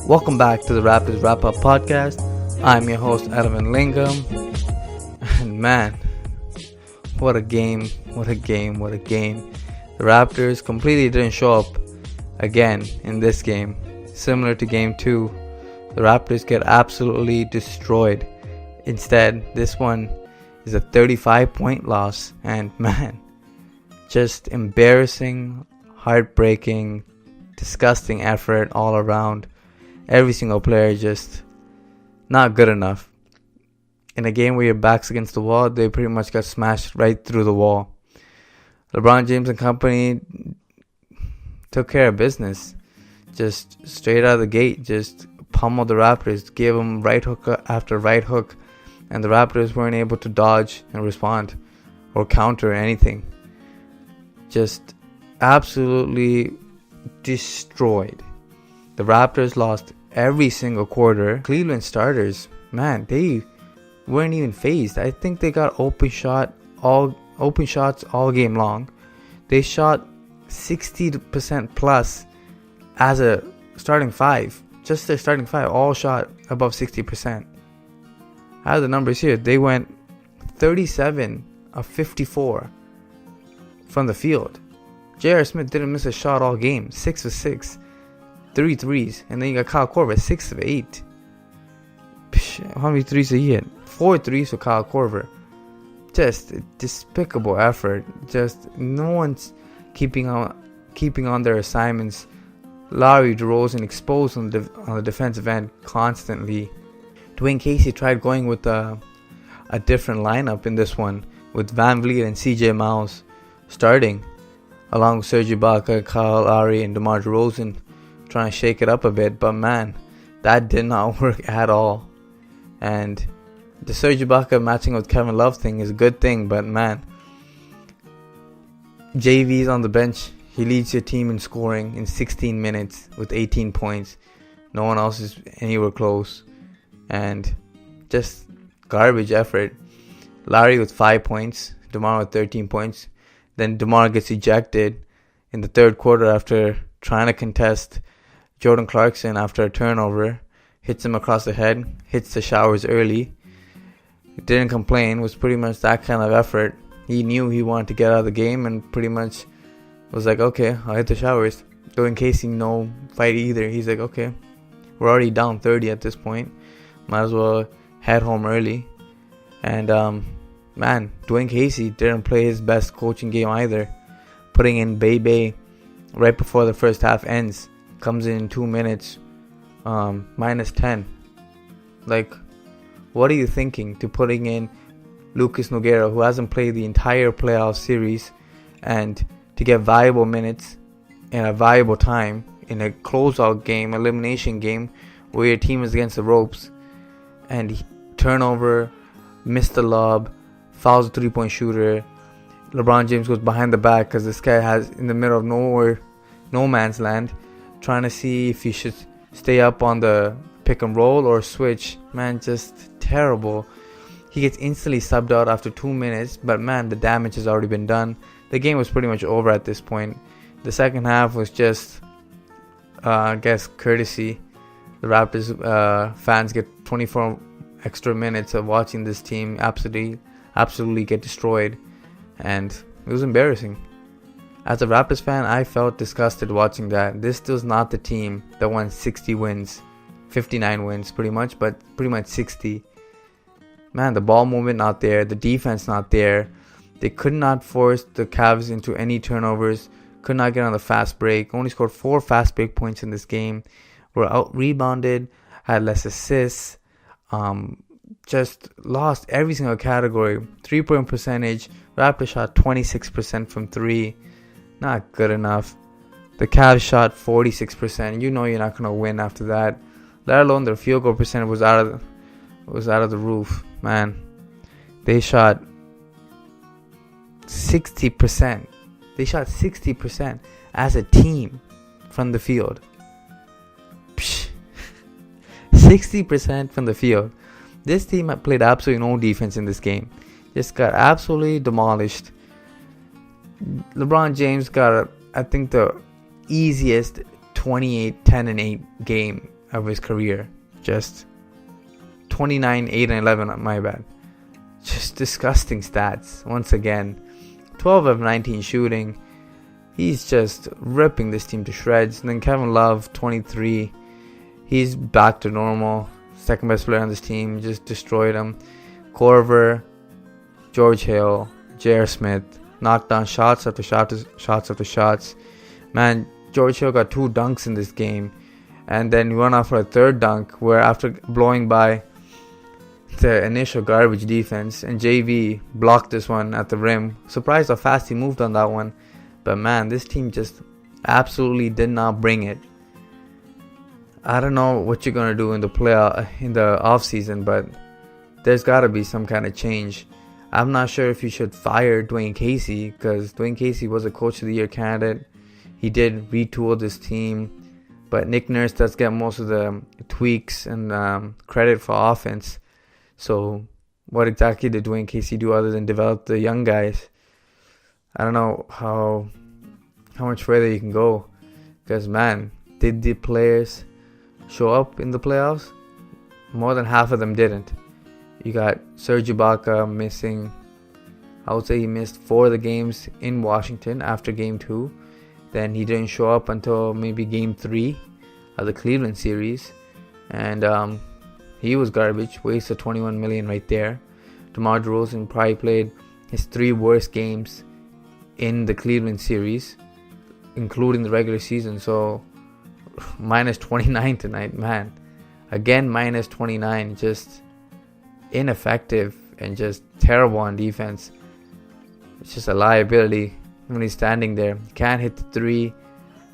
Welcome back to the Raptors Wrap-Up podcast. I'm your host, Edwin Lingam. And man, what a game. The Raptors completely didn't show up again in this game. Similar to game 2, the Raptors get absolutely destroyed. Instead, this one is a 35-point loss. And man, just embarrassing, heartbreaking, disgusting effort all around. Every single player just not good enough. In a game where your back's against the wall, they pretty much got smashed right through the wall. LeBron James and company took care of business. Just straight out of the gate, just pummeled the Raptors, gave them right hook after right hook, and the Raptors weren't able to dodge and respond or counter anything. Just absolutely destroyed. The Raptors lost every single quarter. Cleveland starters, man, they weren't even phased. I think they got open shots all game long. They shot 60% plus as a starting five. Just their starting five all shot above 60%. I have the numbers here. They went 37 of 54 from the field. J.R. Smith didn't miss a shot all game. 6 of 6. 3 threes. And then you got Kyle Korver, 6 of 8. How many threes did he hit? 4 threes for Kyle Korver. Just a despicable effort. Just no one's keeping on their assignments. Larry DeRozan exposed on the defensive end constantly. Dwayne Casey tried going with a different lineup in this one, with Van Vliet and CJ Miles starting, along with Serge Ibaka, Kyle Lowry, and DeMar DeRozan, trying to shake it up a bit. But man, that did not work at all. And the Serge Ibaka matching with Kevin Love thing is a good thing, but man, JV's on the bench. He leads your team in scoring in 16 minutes with 18 points. No one else is anywhere close. And just garbage effort. Larry with 5 points. DeMar with 13 points. Then DeMar gets ejected in the third quarter after trying to contest Jordan Clarkson after a turnover. Hits him across the head. Hits the showers early. Didn't complain. Was pretty much that kind of effort. He knew he wanted to get out of the game and pretty much was like, okay, I'll hit the showers. Dwayne Casey, no fight either. He's like, okay, we're already down 30 at this point. Might as well head home early. And man, Dwayne Casey didn't play his best coaching game either. Putting in Bebe right before the first half ends. Comes in 2 minutes, minus 10. Like, what are you thinking to putting in Lucas Nogueira, who hasn't played the entire playoff series, and to get valuable minutes in a valuable time in a closeout game, elimination game, where your team is against the ropes, and turnover, missed the lob, fouls a 3-point shooter. LeBron James goes behind the back because this guy has in the middle of nowhere, no man's land, trying to see if he should stay up on the pick and roll or switch. Man, just terrible. He gets instantly subbed out after 2 minutes, but man, the damage has already been done. The game was pretty much over at this point. The second half was just, I guess, courtesy. The Raptors fans get 24 extra minutes of watching this team absolutely get destroyed. And it was embarrassing. As a Raptors fan, I felt disgusted watching that. This was not the team that won 60 wins. 59 wins pretty much, but pretty much 60. Man, the ball movement not there. The defense not there. They could not force the Cavs into any turnovers. Could not get on the fast break. Only scored 4 fast break points in this game. Were out rebounded. Had less assists. Just lost every single category. 3-point percentage. Raptors shot 26% from 3. Not good enough. The Cavs shot 46%. You know you're not going to win after that. Let alone their field goal percentage was out of the roof. Man, they shot 60%. They shot 60% as a team from the field. 60% from the field. This team had played absolutely no defense in this game. Just got absolutely demolished. LeBron James got, I think, the easiest 28, 10, and 8 game of his career. Just 29, 8, and 11, my bad. Just disgusting stats. Once again, 12 of 19 shooting. He's just ripping this team to shreds. And then Kevin Love, 23. He's back to normal. Second best player on this team. Just destroyed him. Corver, George Hill, J.R. Smith. Knocked down shots after shots after shots. Man, George Hill got 2 dunks in this game. And then he went off for a third dunk where after blowing by the initial garbage defense, and JV blocked this one at the rim. Surprised how fast he moved on that one. But man, this team just absolutely did not bring it. I don't know what you're gonna do in the off season, but there's gotta be some kind of change. I'm not sure if you should fire Dwayne Casey, because Dwayne Casey was a Coach of the Year candidate. He did retool this team, but Nick Nurse does get most of the tweaks and credit for offense. So what exactly did Dwayne Casey do other than develop the young guys? I don't know how much further you can go. Because, man, did the players show up in the playoffs? More than half of them didn't. You got Serge Ibaka missing. I would say he missed 4 of the games in Washington after Game 2. Then he didn't show up until maybe Game 3 of the Cleveland series. And he was garbage. Wasted $21 million right there. DeMar DeRozan probably played his 3 worst games in the Cleveland series, including the regular season. So minus 29 tonight, man. Again, minus 29. Just ineffective and just terrible on defense. It's just a liability when he's standing there. Can't hit the 3,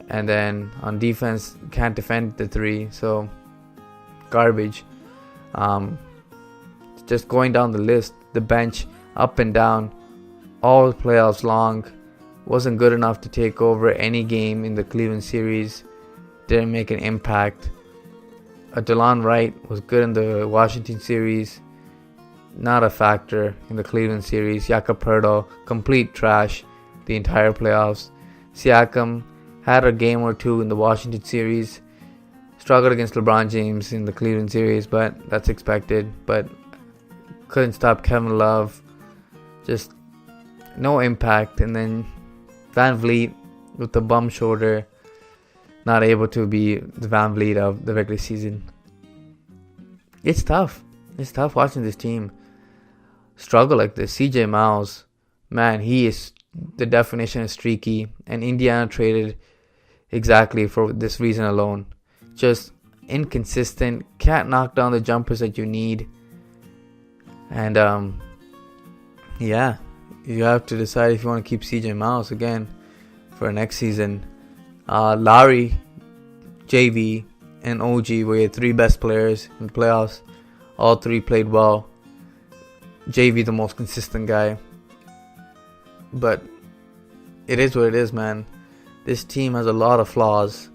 and then on defense can't defend the 3. So garbage. Just going down the list, the bench up and down all playoffs long, wasn't good enough to take over any game in the Cleveland series, didn't make an impact. DeLon Wright was good in the Washington series, not a factor in the Cleveland series. Jakob Poeltl, complete trash the entire playoffs. Siakam had a game or 2 in the Washington series, struggled against LeBron James in the Cleveland series, but that's expected. But couldn't stop Kevin Love, just no impact. And then Van Vliet with the bum shoulder, not able to be the Van Vliet of the regular season. It's tough. It's tough watching this team struggle like this. CJ Miles, man, he is the definition of streaky, and Indiana traded exactly for this reason alone. Just inconsistent, can't knock down the jumpers that you need. And yeah, you have to decide if you want to keep CJ Miles again for next season. Lowry, JV, and OG were your 3 best players in the playoffs. All 3 played well. JV the most consistent guy. But it is what it is, man. This team has a lot of flaws.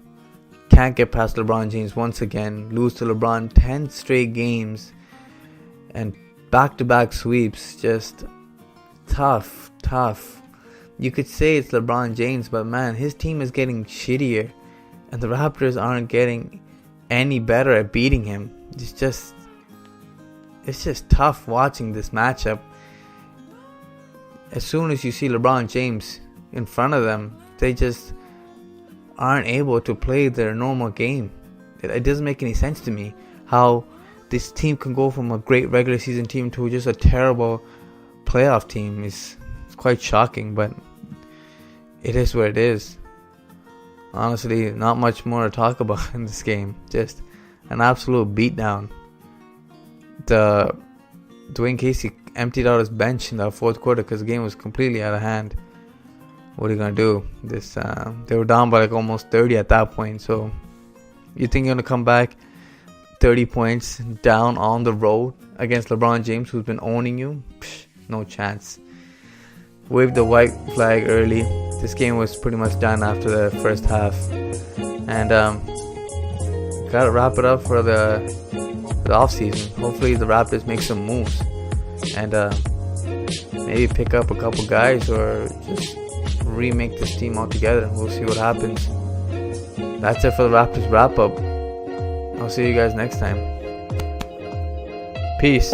Can't get past LeBron James once again. Lose to LeBron 10 straight games. And back-to-back sweeps. Just tough. You could say it's LeBron James, but man, his team is getting shittier. And the Raptors aren't getting any better at beating him. It's just tough watching this matchup. As soon as you see LeBron James in front of them, they just aren't able to play their normal game. It doesn't make any sense to me how this team can go from a great regular season team to just a terrible playoff team. It's quite shocking, but it is what it is. Honestly, not much more to talk about in this game. Just an absolute beatdown. Dwayne Casey emptied out his bench in the 4th quarter because the game was completely out of hand. What are you gonna do? They were down by like almost 30 at that point. So you think you're gonna come back 30 points down on the road against LeBron James, who's been owning you? Psh, no chance. Waved the white flag early. This game was pretty much done after the first half, and gotta wrap it up for the off season. Hopefully the Raptors make some moves and maybe pick up a couple guys or just remake this team altogether. We'll see what happens. That's it for the Raptors wrap up. I'll see you guys next time. Peace.